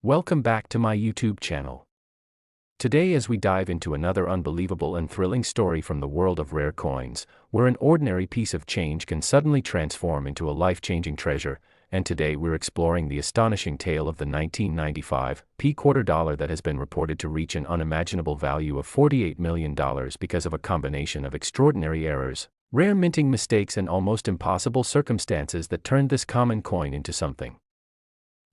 Welcome back to my YouTube channel. Today, as we dive into another unbelievable and thrilling story from the world of rare coins, where an ordinary piece of change can suddenly transform into a life-changing treasure, and today we're exploring the astonishing tale of the 1995 quarter dollar that has been reported to reach an unimaginable value of $48 million because of a combination of extraordinary errors, rare minting mistakes, and almost impossible circumstances that turned this common coin into something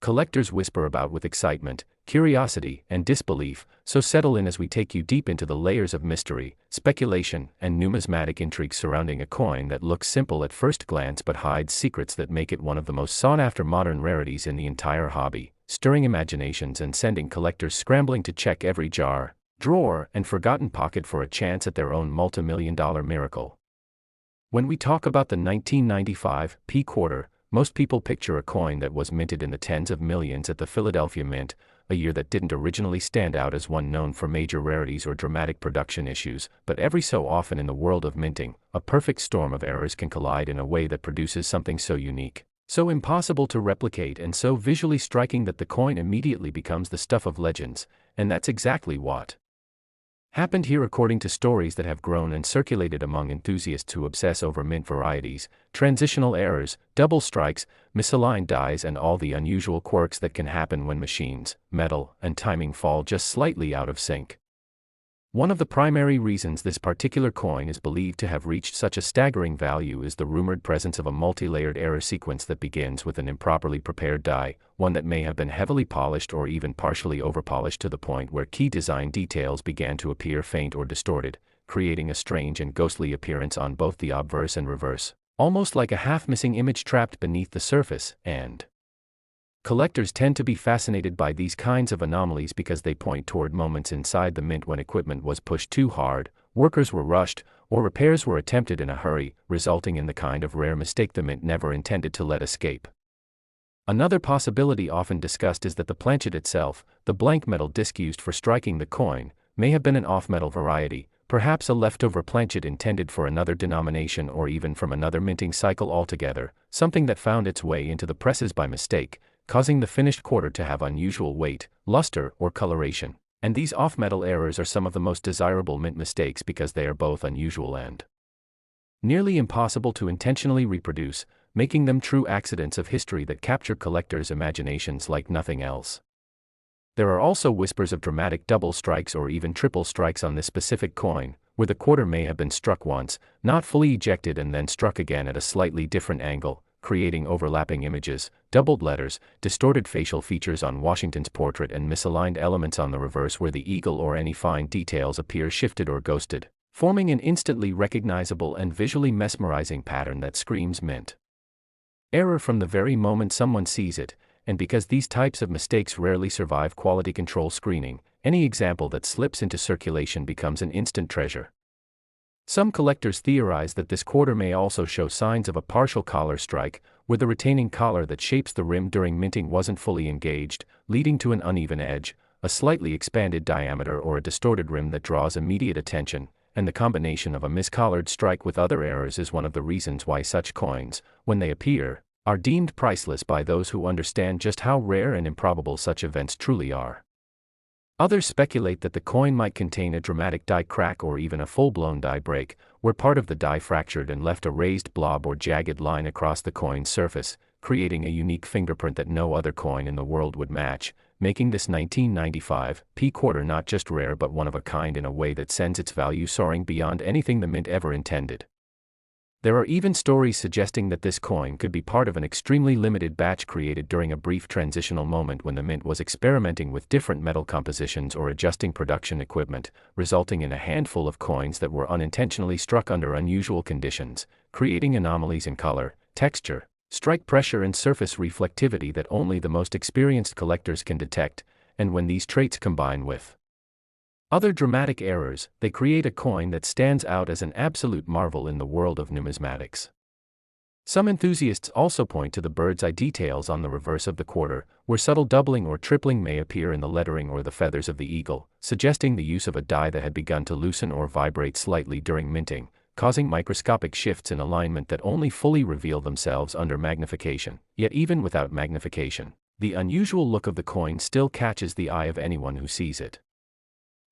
collectors whisper about with excitement, curiosity, and disbelief. So settle in as we take you deep into the layers of mystery, speculation, and numismatic intrigue surrounding a coin that looks simple at first glance but hides secrets that make it one of the most sought-after modern rarities in the entire hobby, stirring imaginations and sending collectors scrambling to check every jar, drawer, and forgotten pocket for a chance at their own multi-million-dollar miracle. When we talk about the 1995 quarter, most people picture a coin that was minted in the tens of millions at the Philadelphia Mint, a year that didn't originally stand out as one known for major rarities or dramatic production issues, but every so often in the world of minting, a perfect storm of errors can collide in a way that produces something so unique, so impossible to replicate, and so visually striking that the coin immediately becomes the stuff of legends, and that's exactly what happened here according to stories that have grown and circulated among enthusiasts who obsess over mint varieties, transitional errors, double strikes, misaligned dies, and all the unusual quirks that can happen when machines, metal, and timing fall just slightly out of sync. One of the primary reasons this particular coin is believed to have reached such a staggering value is the rumored presence of a multi-layered error sequence that begins with an improperly prepared die, one that may have been heavily polished or even partially overpolished to the point where key design details began to appear faint or distorted, creating a strange and ghostly appearance on both the obverse and reverse, almost like a half-missing image trapped beneath the surface, and collectors tend to be fascinated by these kinds of anomalies because they point toward moments inside the mint when equipment was pushed too hard, workers were rushed, or repairs were attempted in a hurry, resulting in the kind of rare mistake the mint never intended to let escape. Another possibility often discussed is that the planchet itself, the blank metal disc used for striking the coin, may have been an off-metal variety, perhaps a leftover planchet intended for another denomination or even from another minting cycle altogether, something that found its way into the presses by mistake, causing the finished quarter to have unusual weight, luster, or coloration. And these off-metal errors are some of the most desirable mint mistakes because they are both unusual and nearly impossible to intentionally reproduce, making them true accidents of history that capture collectors' imaginations like nothing else. There are also whispers of dramatic double strikes or even triple strikes on this specific coin, where the quarter may have been struck once, not fully ejected, and then struck again at a slightly different angle, creating overlapping images, doubled letters, distorted facial features on Washington's portrait, and misaligned elements on the reverse where the eagle or any fine details appear shifted or ghosted, forming an instantly recognizable and visually mesmerizing pattern that screams mint error from the very moment someone sees it. And because these types of mistakes rarely survive quality control screening, any example that slips into circulation becomes an instant treasure. Some collectors theorize that this quarter may also show signs of a partial collar strike, where the retaining collar that shapes the rim during minting wasn't fully engaged, leading to an uneven edge, a slightly expanded diameter, or a distorted rim that draws immediate attention, and the combination of a miscollared strike with other errors is one of the reasons why such coins, when they appear, are deemed priceless by those who understand just how rare and improbable such events truly are. Others speculate that the coin might contain a dramatic die crack or even a full-blown die break, where part of the die fractured and left a raised blob or jagged line across the coin's surface, creating a unique fingerprint that no other coin in the world would match, making this 1995 quarter not just rare but one of a kind in a way that sends its value soaring beyond anything the mint ever intended. There are even stories suggesting that this coin could be part of an extremely limited batch created during a brief transitional moment when the mint was experimenting with different metal compositions or adjusting production equipment, resulting in a handful of coins that were unintentionally struck under unusual conditions, creating anomalies in color, texture, strike pressure, and surface reflectivity that only the most experienced collectors can detect, and when these traits combine with other dramatic errors, they create a coin that stands out as an absolute marvel in the world of numismatics. Some enthusiasts also point to the bird's eye details on the reverse of the quarter, where subtle doubling or tripling may appear in the lettering or the feathers of the eagle, suggesting the use of a die that had begun to loosen or vibrate slightly during minting, causing microscopic shifts in alignment that only fully reveal themselves under magnification. Yet even without magnification, The unusual look of the coin still catches the eye of anyone who sees it.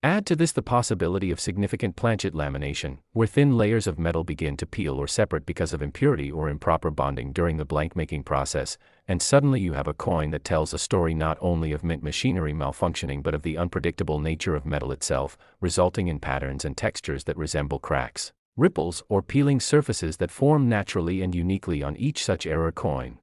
Add to this the possibility of significant planchet lamination, where thin layers of metal begin to peel or separate because of impurity or improper bonding during the blank-making process, and suddenly you have a coin that tells a story not only of mint machinery malfunctioning but of the unpredictable nature of metal itself, resulting in patterns and textures that resemble cracks, ripples, or peeling surfaces that form naturally and uniquely on each such error coin.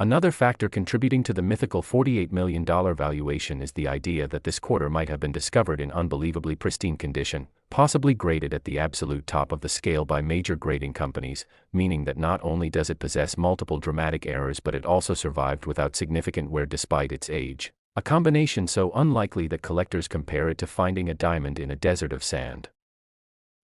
Another factor contributing to the mythical $48 million valuation is the idea that this quarter might have been discovered in unbelievably pristine condition, possibly graded at the absolute top of the scale by major grading companies, meaning that not only does it possess multiple dramatic errors but it also survived without significant wear despite its age, a combination so unlikely that collectors compare it to finding a diamond in a desert of sand.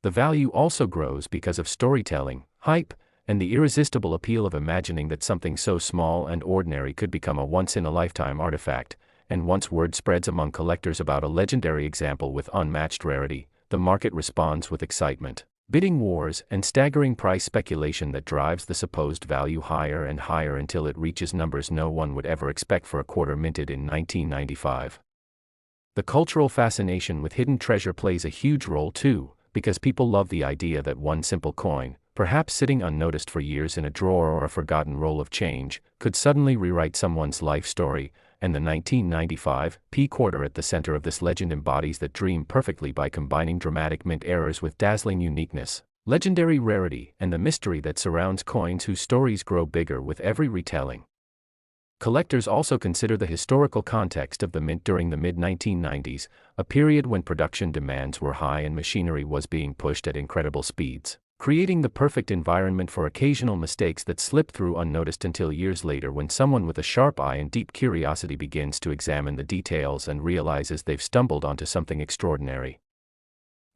The value also grows because of storytelling, hype, and the irresistible appeal of imagining that something so small and ordinary could become a once-in-a-lifetime artifact, and once word spreads among collectors about a legendary example with unmatched rarity, the market responds with excitement, bidding wars, and staggering price speculation that drives the supposed value higher and higher until it reaches numbers no one would ever expect for a quarter minted in 1995. The cultural fascination with hidden treasure plays a huge role too, because people love the idea that one simple coin, perhaps sitting unnoticed for years in a drawer or a forgotten roll of change, could suddenly rewrite someone's life story, and the 1995 P quarter at the center of this legend embodies that dream perfectly by combining dramatic mint errors with dazzling uniqueness, legendary rarity, and the mystery that surrounds coins whose stories grow bigger with every retelling. Collectors also consider the historical context of the mint during the mid-1990s, a period when production demands were high and machinery was being pushed at incredible speeds, creating the perfect environment for occasional mistakes that slip through unnoticed until years later when someone with a sharp eye and deep curiosity begins to examine the details and realizes they've stumbled onto something extraordinary.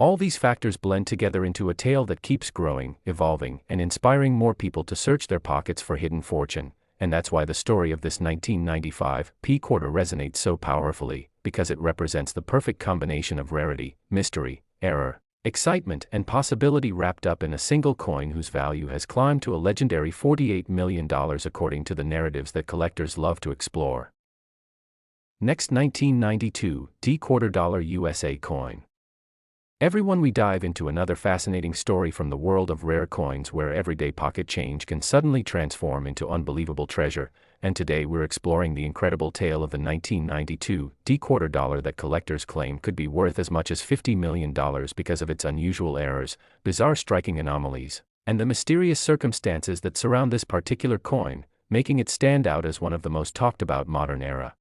All these factors blend together into a tale that keeps growing, evolving, and inspiring more people to search their pockets for hidden fortune, and that's why the story of this 1995 P quarter resonates so powerfully, because it represents the perfect combination of rarity, mystery, error, excitement, and possibility wrapped up in a single coin whose value has climbed to a legendary $48 million according to the narratives that collectors love to explore. Next, 1992 D quarter dollar USA coin. Everyone, we dive into another fascinating story from the world of rare coins where everyday pocket change can suddenly transform into unbelievable treasure, and today we're exploring the incredible tale of the 1992 D quarter dollar that collectors claim could be worth as much as $50 million because of its unusual errors, bizarre striking anomalies, and the mysterious circumstances that surround this particular coin, making it stand out as one of the most talked about modern era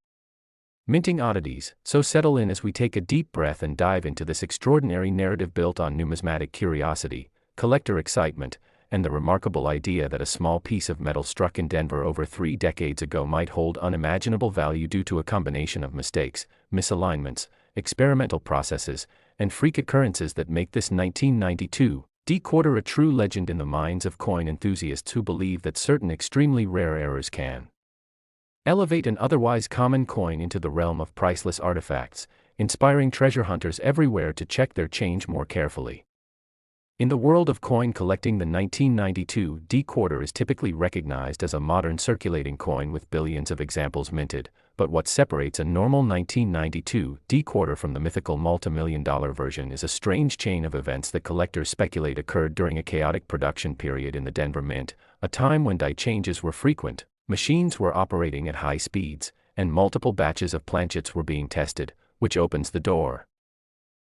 minting oddities. So settle in as we take a deep breath and dive into this extraordinary narrative built on numismatic curiosity, collector excitement, and the remarkable idea that a small piece of metal struck in Denver over 3 decades ago might hold unimaginable value due to a combination of mistakes, misalignments, experimental processes, and freak occurrences that make this 1992 D quarter a true legend in the minds of coin enthusiasts who believe that certain extremely rare errors can elevate an otherwise common coin into the realm of priceless artifacts, inspiring treasure hunters everywhere to check their change more carefully. In the world of coin collecting, the 1992 D quarter is typically recognized as a modern circulating coin with billions of examples minted, but what separates a normal 1992 D quarter from the mythical multi-million-dollar version is a strange chain of events that collectors speculate occurred during a chaotic production period in the Denver Mint, a time when die changes were frequent, machines were operating at high speeds, and multiple batches of planchets were being tested, which opens the door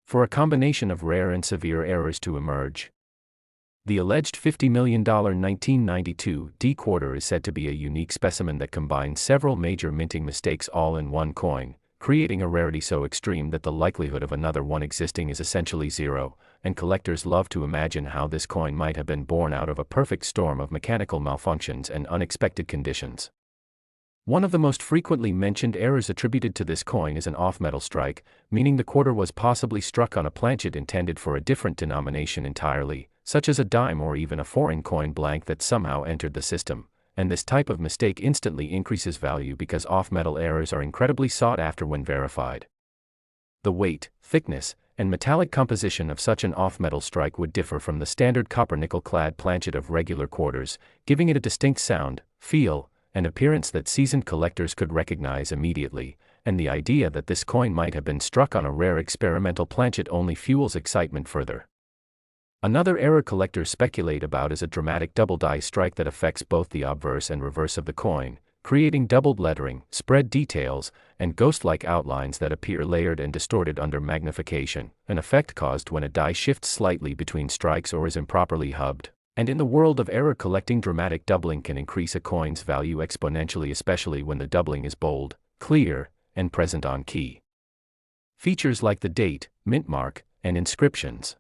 for a combination of rare and severe errors to emerge. The alleged $50 million 1992 D quarter is said to be a unique specimen that combines several major minting mistakes all in one coin, creating a rarity so extreme that the likelihood of another one existing is essentially zero, and collectors love to imagine how this coin might have been born out of a perfect storm of mechanical malfunctions and unexpected conditions. One of the most frequently mentioned errors attributed to this coin is an off-metal strike, meaning the quarter was possibly struck on a planchet intended for a different denomination entirely, such as a dime or even a foreign coin blank that somehow entered the system, and this type of mistake instantly increases value because off-metal errors are incredibly sought after when verified. The weight, thickness, and metallic composition of such an off-metal strike would differ from the standard copper-nickel-clad planchet of regular quarters, giving it a distinct sound, feel, an appearance that seasoned collectors could recognize immediately, and the idea that this coin might have been struck on a rare experimental planchet only fuels excitement further. Another error collectors speculate about is a dramatic double die strike that affects both the obverse and reverse of the coin, creating doubled lettering, spread details, and ghost-like outlines that appear layered and distorted under magnification, an effect caused when a die shifts slightly between strikes or is improperly hubbed. And in the world of error collecting, dramatic doubling can increase a coin's value exponentially, especially when the doubling is bold, clear, and present on key features like the date, mint mark, and inscriptions.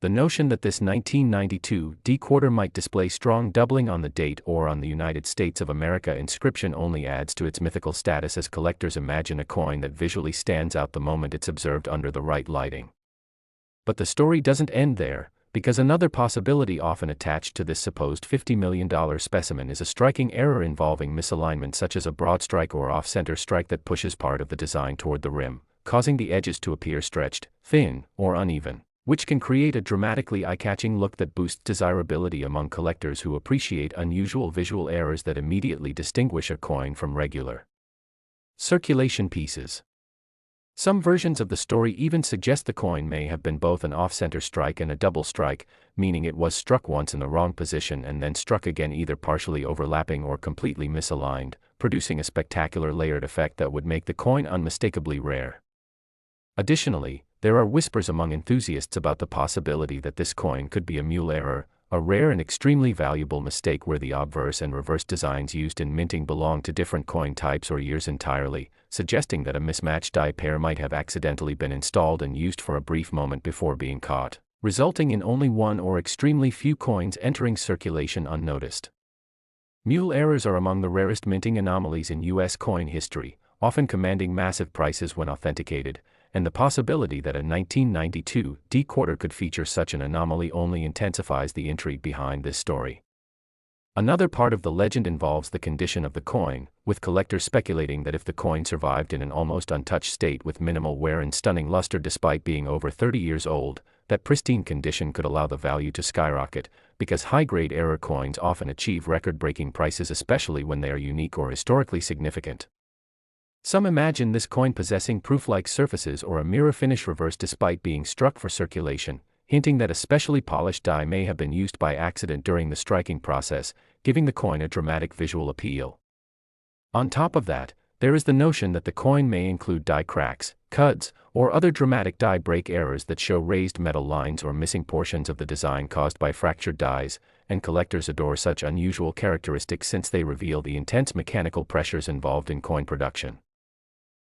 The notion that this 1992 D-quarter might display strong doubling on the date or on the United States of America inscription only adds to its mythical status as collectors imagine a coin that visually stands out the moment it's observed under the right lighting. But the story doesn't end there, because another possibility often attached to this supposed $50 million specimen is a striking error involving misalignment, such as a broad strike or off-center strike that pushes part of the design toward the rim, causing the edges to appear stretched, thin, or uneven, which can create a dramatically eye-catching look that boosts desirability among collectors who appreciate unusual visual errors that immediately distinguish a coin from regular circulation pieces. Some versions of the story even suggest the coin may have been both an off-center strike and a double strike, meaning it was struck once in the wrong position and then struck again, either partially overlapping or completely misaligned, producing a spectacular layered effect that would make the coin unmistakably rare. Additionally, there are whispers among enthusiasts about the possibility that this coin could be a mule error, a rare and extremely valuable mistake where the obverse and reverse designs used in minting belong to different coin types or years entirely, suggesting that a mismatched die pair might have accidentally been installed and used for a brief moment before being caught, resulting in only one or extremely few coins entering circulation unnoticed. Mule errors are among the rarest minting anomalies in U.S. coin history, often commanding massive prices when authenticated, and the possibility that a 1992 D-quarter could feature such an anomaly only intensifies the intrigue behind this story. Another part of the legend involves the condition of the coin, with collectors speculating that if the coin survived in an almost untouched state with minimal wear and stunning luster despite being over 30 years old, that pristine condition could allow the value to skyrocket, because high-grade error coins often achieve record-breaking prices, especially when they are unique or historically significant. Some imagine this coin possessing proof-like surfaces or a mirror finish reverse despite being struck for circulation, hinting that a specially polished die may have been used by accident during the striking process, giving the coin a dramatic visual appeal. On top of that, there is the notion that the coin may include die cracks, cuts, or other dramatic die break errors that show raised metal lines or missing portions of the design caused by fractured dies, and collectors adore such unusual characteristics since they reveal the intense mechanical pressures involved in coin production.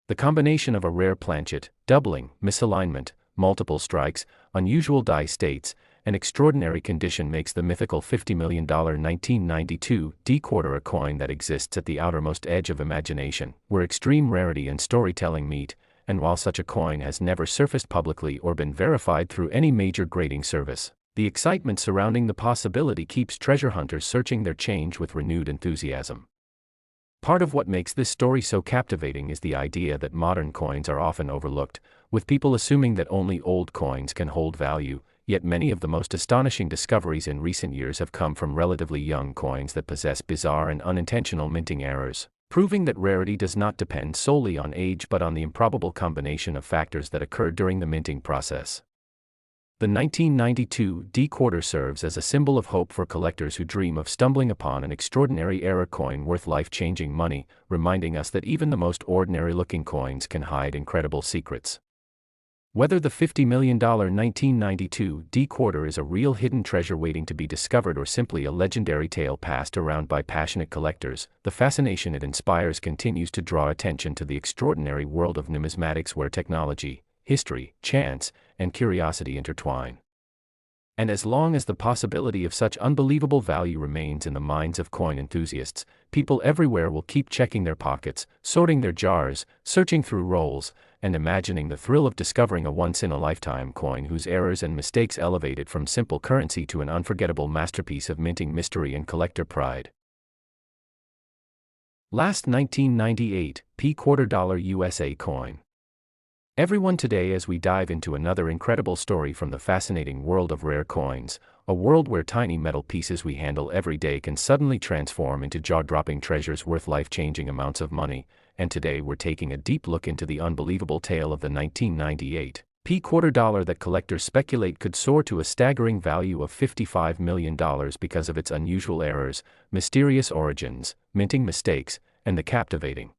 The combination of a rare planchet, doubling, misalignment, multiple strikes, unusual die states, and extraordinary condition makes the mythical $50 million 1992 D-quarter a coin that exists at the outermost edge of imagination, where extreme rarity and storytelling meet, and while such a coin has never surfaced publicly or been verified through any major grading service, the excitement surrounding the possibility keeps treasure hunters searching their change with renewed enthusiasm. Part of what makes this story so captivating is the idea that modern coins are often overlooked, with people assuming that only old coins can hold value, yet many of the most astonishing discoveries in recent years have come from relatively young coins that possess bizarre and unintentional minting errors, proving that rarity does not depend solely on age but on the improbable combination of factors that occurred during the minting process. The 1992 D-quarter serves as a symbol of hope for collectors who dream of stumbling upon an extraordinary error coin worth life-changing money, reminding us that even the most ordinary-looking coins can hide incredible secrets. Whether the $50 million 1992 D-quarter is a real hidden treasure waiting to be discovered or simply a legendary tale passed around by passionate collectors, the fascination it inspires continues to draw attention to the extraordinary world of numismatics where technology, history, chance, and curiosity intertwine. And as long as the possibility of such unbelievable value remains in the minds of coin enthusiasts, people everywhere will keep checking their pockets, sorting their jars, searching through rolls, and imagining the thrill of discovering a once-in-a-lifetime coin whose errors and mistakes elevate it from simple currency to an unforgettable masterpiece of minting mystery and collector pride. Last 1998 P $quarter USA coin. Everyone today, as we dive into another incredible story from the fascinating world of rare coins, a world where tiny metal pieces we handle every day can suddenly transform into jaw-dropping treasures worth life-changing amounts of money, and today we're taking a deep look into the unbelievable tale of the 1998 quarter dollar that collectors speculate could soar to a staggering value of $55 million because of its unusual errors, mysterious origins, minting mistakes, and the captivating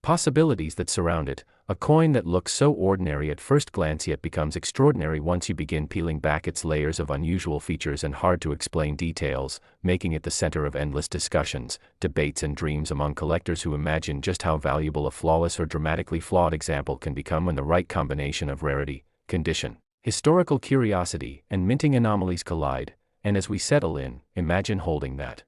possibilities that surround it. A coin that looks so ordinary at first glance yet becomes extraordinary once you begin peeling back its layers of unusual features and hard-to-explain details, making it the center of endless discussions, debates and dreams among collectors who imagine just how valuable a flawless or dramatically flawed example can become when the right combination of rarity, condition, historical curiosity, and minting anomalies collide. And as we settle in, imagine holding that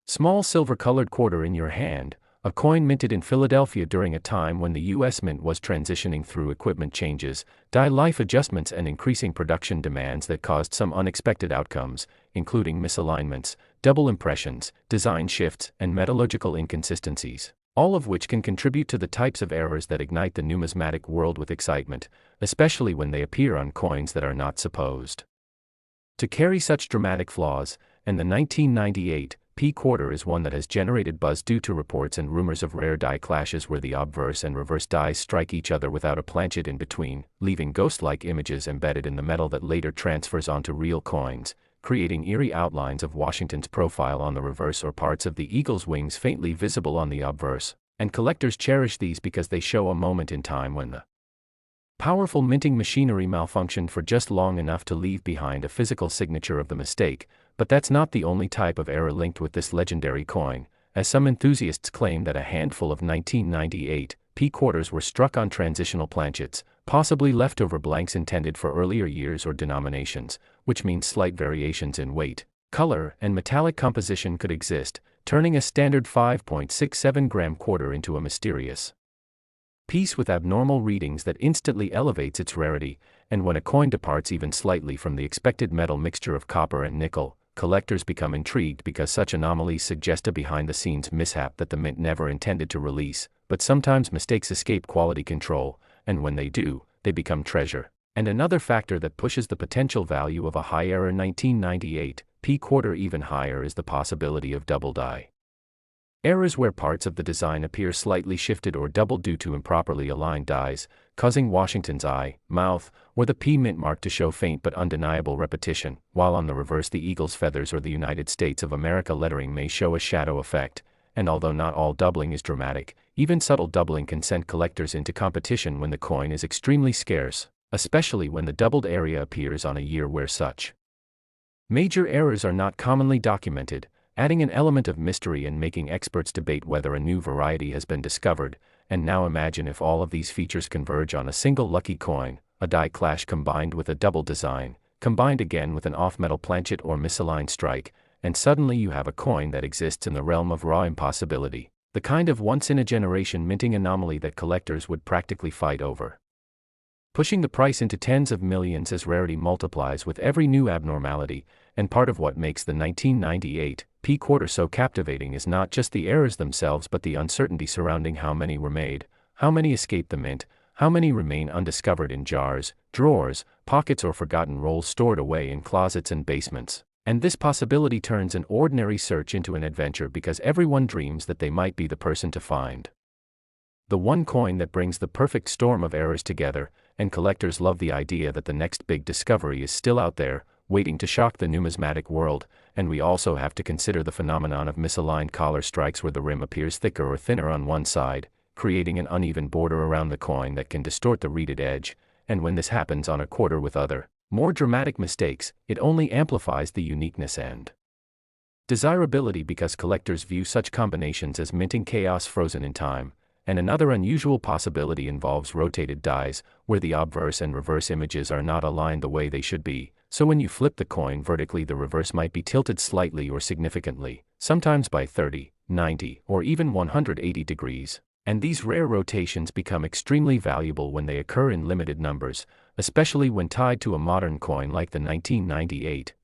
small silver-colored quarter in your hand, a coin minted in Philadelphia during a time when the U.S. Mint was transitioning through equipment changes, die life adjustments and increasing production demands that caused some unexpected outcomes, including misalignments, double impressions, design shifts, and metallurgical inconsistencies, all of which can contribute to the types of errors that ignite the numismatic world with excitement, especially when they appear on coins that are not supposed to carry such dramatic flaws. And the 1998 quarter is one that has generated buzz due to reports and rumors of rare die clashes where the obverse and reverse dies strike each other without a planchet in between, leaving ghost-like images embedded in the metal that later transfers onto real coins, creating eerie outlines of Washington's profile on the reverse or parts of the eagle's wings faintly visible on the obverse. And collectors cherish these because they show a moment in time when the powerful minting machinery malfunctioned for just long enough to leave behind a physical signature of the mistake. But that's not the only type of error linked with this legendary coin, as some enthusiasts claim that a handful of 1998 quarters were struck on transitional planchets, possibly leftover blanks intended for earlier years or denominations, which means slight variations in weight, color, and metallic composition could exist, turning a standard 5.67-gram quarter into a mysterious piece with abnormal readings that instantly elevates its rarity. And when a coin departs even slightly from the expected metal mixture of copper and nickel, collectors become intrigued because such anomalies suggest a behind-the-scenes mishap that the mint never intended to release. But sometimes mistakes escape quality control, and when they do, they become treasure. And another factor that pushes the potential value of a high-error 1998 quarter even higher is the possibility of double die errors where parts of the design appear slightly shifted or doubled due to improperly aligned dies, causing Washington's eye, mouth, or the P mint mark to show faint but undeniable repetition, while on the reverse the eagle's feathers or the United States of America lettering may show a shadow effect. And although not all doubling is dramatic, even subtle doubling can send collectors into competition when the coin is extremely scarce, especially when the doubled area appears on a year where such major errors are not commonly documented, adding an element of mystery and making experts debate whether a new variety has been discovered. And now imagine if all of these features converge on a single lucky coin, a die clash combined with a double design, combined again with an off-metal planchet or misaligned strike, and suddenly you have a coin that exists in the realm of raw impossibility, the kind of once-in-a-generation minting anomaly that collectors would practically fight over, pushing the price into tens of millions as rarity multiplies with every new abnormality. And part of what makes the 1998 quarter so captivating is not just the errors themselves but the uncertainty surrounding how many were made, how many escape the mint, how many remain undiscovered in jars, drawers, pockets or forgotten rolls stored away in closets and basements. And this possibility turns an ordinary search into an adventure because everyone dreams that they might be the person to find the one coin that brings the perfect storm of errors together. And collectors love the idea that the next big discovery is still out there, waiting to shock the numismatic world. And we also have to consider the phenomenon of misaligned collar strikes where the rim appears thicker or thinner on one side, creating an uneven border around the coin that can distort the reeded edge. And when this happens on a quarter with other, more dramatic mistakes, it only amplifies the uniqueness and desirability because collectors view such combinations as minting chaos frozen in time. And another unusual possibility involves rotated dies, where the obverse and reverse images are not aligned the way they should be. So when you flip the coin vertically, the reverse might be tilted slightly or significantly, sometimes by 30, 90, or even 180 degrees. And these rare rotations become extremely valuable when they occur in limited numbers, especially when tied to a modern coin like the 1998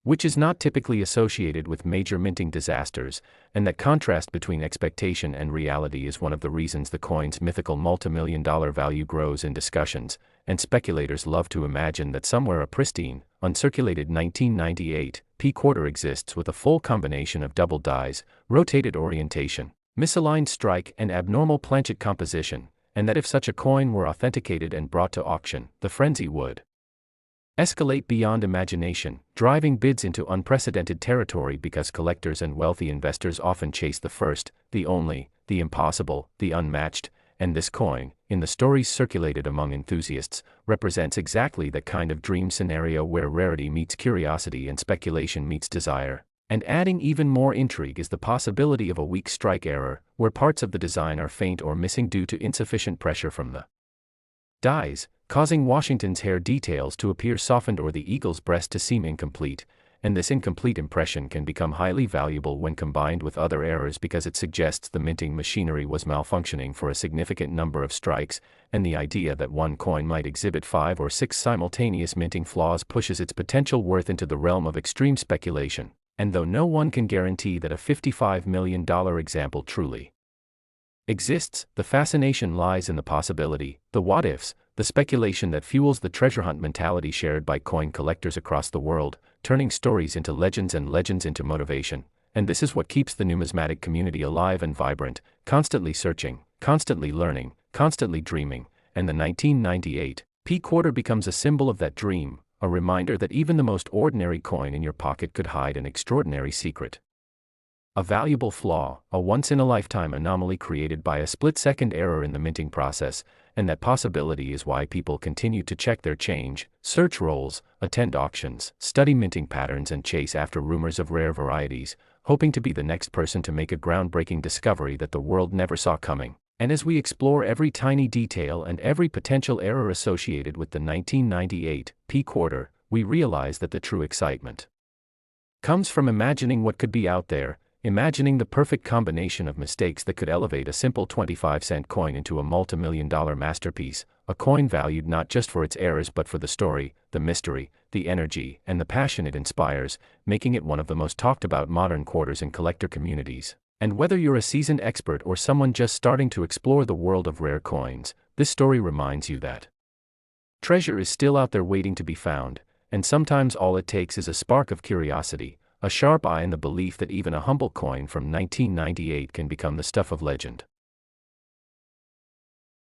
which is not typically associated with major minting disasters, and that contrast between expectation and reality is one of the reasons the coin's mythical multimillion-dollar value grows in discussions, and speculators love to imagine that somewhere a pristine, uncirculated 1998 P-quarter exists with a full combination of double dies, rotated orientation, misaligned strike and abnormal planchet composition, and that if such a coin were authenticated and brought to auction, the frenzy would escalate beyond imagination, driving bids into unprecedented territory because collectors and wealthy investors often chase the first, the only, the impossible, the unmatched, and this coin, in the stories circulated among enthusiasts, represents exactly that kind of dream scenario where rarity meets curiosity and speculation meets desire. And adding even more intrigue is the possibility of a weak strike error, where parts of the design are faint or missing due to insufficient pressure from the dies, causing Washington's hair details to appear softened or the eagle's breast to seem incomplete, and this incomplete impression can become highly valuable when combined with other errors because it suggests the minting machinery was malfunctioning for a significant number of strikes, and the idea that one coin might exhibit 5 or 6 simultaneous minting flaws pushes its potential worth into the realm of extreme speculation. And though no one can guarantee that a $55 million example truly exists, the fascination lies in the possibility, the what-ifs, the speculation that fuels the treasure hunt mentality shared by coin collectors across the world, turning stories into legends and legends into motivation. And this is what keeps the numismatic community alive and vibrant, constantly searching, constantly learning, constantly dreaming, and the 1998 P-quarter becomes a symbol of that dream, a reminder that even the most ordinary coin in your pocket could hide an extraordinary secret. A valuable flaw, a once-in-a-lifetime anomaly created by a split-second error in the minting process, and that possibility is why people continue to check their change, search rolls, attend auctions, study minting patterns and chase after rumors of rare varieties, hoping to be the next person to make a groundbreaking discovery that the world never saw coming. And as we explore every tiny detail and every potential error associated with the 1998 P-quarter, we realize that the true excitement comes from imagining what could be out there, imagining the perfect combination of mistakes that could elevate a simple 25-cent coin into a multimillion-dollar masterpiece, a coin valued not just for its errors but for the story, the mystery, the energy, and the passion it inspires, making it one of the most talked-about modern quarters in collector communities. And whether you're a seasoned expert or someone just starting to explore the world of rare coins, this story reminds you that treasure is still out there waiting to be found, and sometimes all it takes is a spark of curiosity, a sharp eye and the belief that even a humble coin from 1998 can become the stuff of legend.